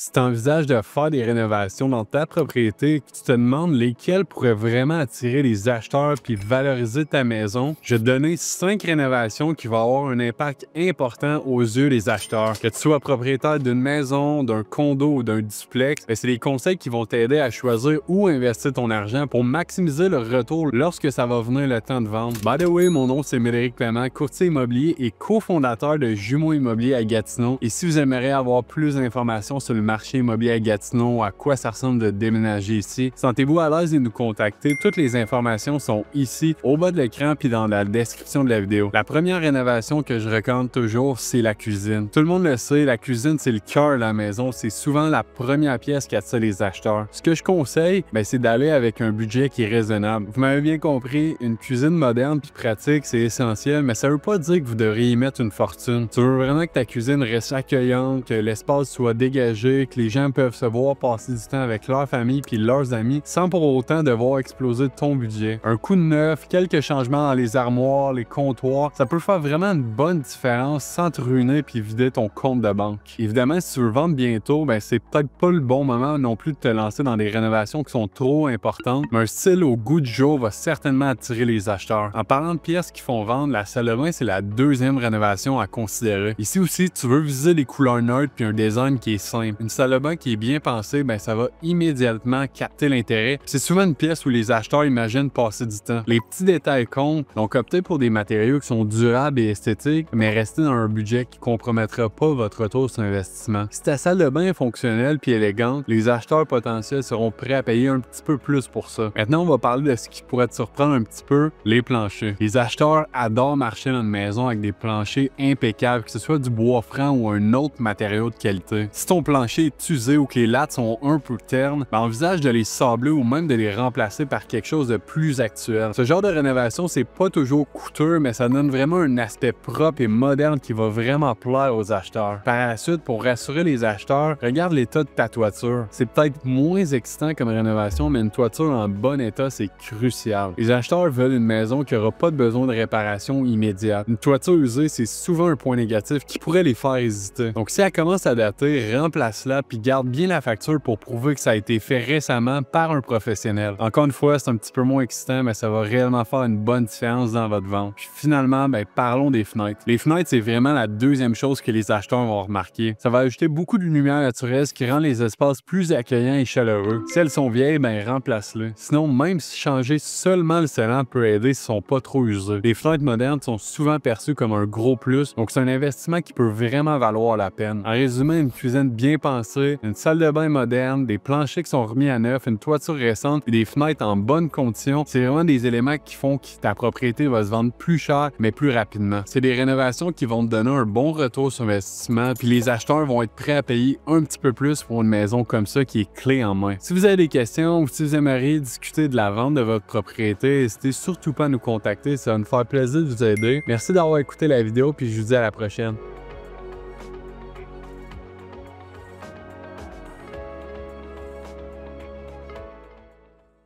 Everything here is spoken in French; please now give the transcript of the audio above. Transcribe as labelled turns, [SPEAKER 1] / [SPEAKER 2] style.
[SPEAKER 1] Si tu envisages de faire des rénovations dans ta propriété, que tu te demandes lesquelles pourraient vraiment attirer les acheteurs puis valoriser ta maison, je vais te donner 5 rénovations qui vont avoir un impact important aux yeux des acheteurs. Que tu sois propriétaire d'une maison, d'un condo ou d'un duplex, c'est des conseils qui vont t'aider à choisir où investir ton argent pour maximiser le retour lorsque ça va venir le temps de vendre. By the way, mon nom c'est Médéric Clément, courtier immobilier et cofondateur de Jumeaux Immobilier à Gatineau. Et si vous aimeriez avoir plus d'informations sur le marché immobilier à Gatineau, à quoi ça ressemble de déménager ici, sentez-vous à l'aise de nous contacter. Toutes les informations sont ici, au bas de l'écran puis dans la description de la vidéo. La première rénovation que je recommande toujours, c'est la cuisine. Tout le monde le sait, la cuisine, c'est le cœur de la maison. C'est souvent la première pièce qui attire les acheteurs. Ce que je conseille, c'est d'aller avec un budget qui est raisonnable. Vous m'avez bien compris, une cuisine moderne puis pratique, c'est essentiel, mais ça veut pas dire que vous devriez y mettre une fortune. Tu veux vraiment que ta cuisine reste accueillante, que l'espace soit dégagé, que les gens peuvent se voir passer du temps avec leur famille puis leurs amis sans pour autant devoir exploser ton budget. Un coup de neuf, quelques changements dans les armoires, les comptoirs, ça peut faire vraiment une bonne différence sans te ruiner puis vider ton compte de banque. Évidemment, si tu veux vendre bientôt, c'est peut-être pas le bon moment non plus de te lancer dans des rénovations qui sont trop importantes, mais un style au goût du jour va certainement attirer les acheteurs. En parlant de pièces qui font vendre, la salle de bain, c'est la deuxième rénovation à considérer. Ici aussi, tu veux viser les couleurs neutres puis un design qui est simple. Une salle de bain qui est bien pensée, ça va immédiatement capter l'intérêt. C'est souvent une pièce où les acheteurs imaginent passer du temps. Les petits détails comptent, donc optez pour des matériaux qui sont durables et esthétiques, mais restez dans un budget qui ne compromettra pas votre retour sur investissement. Si ta salle de bain est fonctionnelle puis élégante, les acheteurs potentiels seront prêts à payer un petit peu plus pour ça. Maintenant, on va parler de ce qui pourrait te surprendre un petit peu, les planchers. Les acheteurs adorent marcher dans une maison avec des planchers impeccables, que ce soit du bois franc ou un autre matériau de qualité. Si ton plancher est usé ou que les lattes sont un peu ternes, envisage de les sabler ou même de les remplacer par quelque chose de plus actuel. Ce genre de rénovation, c'est pas toujours coûteux, mais ça donne vraiment un aspect propre et moderne qui va vraiment plaire aux acheteurs. Par la suite, pour rassurer les acheteurs, regarde l'état de ta toiture. C'est peut-être moins excitant comme rénovation, mais une toiture en bon état, c'est crucial. Les acheteurs veulent une maison qui n'aura pas de besoin de réparation immédiate. Une toiture usée, c'est souvent un point négatif qui pourrait les faire hésiter. Donc si elle commence à dater, remplace-la puis garde bien la facture pour prouver que ça a été fait récemment par un professionnel. Encore une fois, c'est un petit peu moins excitant, mais ça va réellement faire une bonne différence dans votre vente. Puis finalement, parlons des fenêtres. Les fenêtres, c'est vraiment la deuxième chose que les acheteurs vont remarquer. Ça va ajouter beaucoup de lumière naturelle, ce qui rend les espaces plus accueillants et chaleureux. Si elles sont vieilles, remplace-les. Sinon, même si changer seulement le scellant peut aider si sont pas trop usés. Les fenêtres modernes sont souvent perçues comme un gros plus, donc c'est un investissement qui peut vraiment valoir la peine. En résumé, une cuisine bien pensée, une salle de bain moderne, des planchers qui sont remis à neuf, une toiture récente et des fenêtres en bonne condition, c'est vraiment des éléments qui font que ta propriété va se vendre plus cher mais plus rapidement. C'est des rénovations qui vont te donner un bon retour sur investissement, puis les acheteurs vont être prêts à payer un petit peu plus pour une maison comme ça qui est clé en main. Si vous avez des questions ou si vous aimeriez discuter de la vente de votre propriété, n'hésitez surtout pas à nous contacter, ça va nous faire plaisir de vous aider. Merci d'avoir écouté la vidéo, puis je vous dis à la prochaine.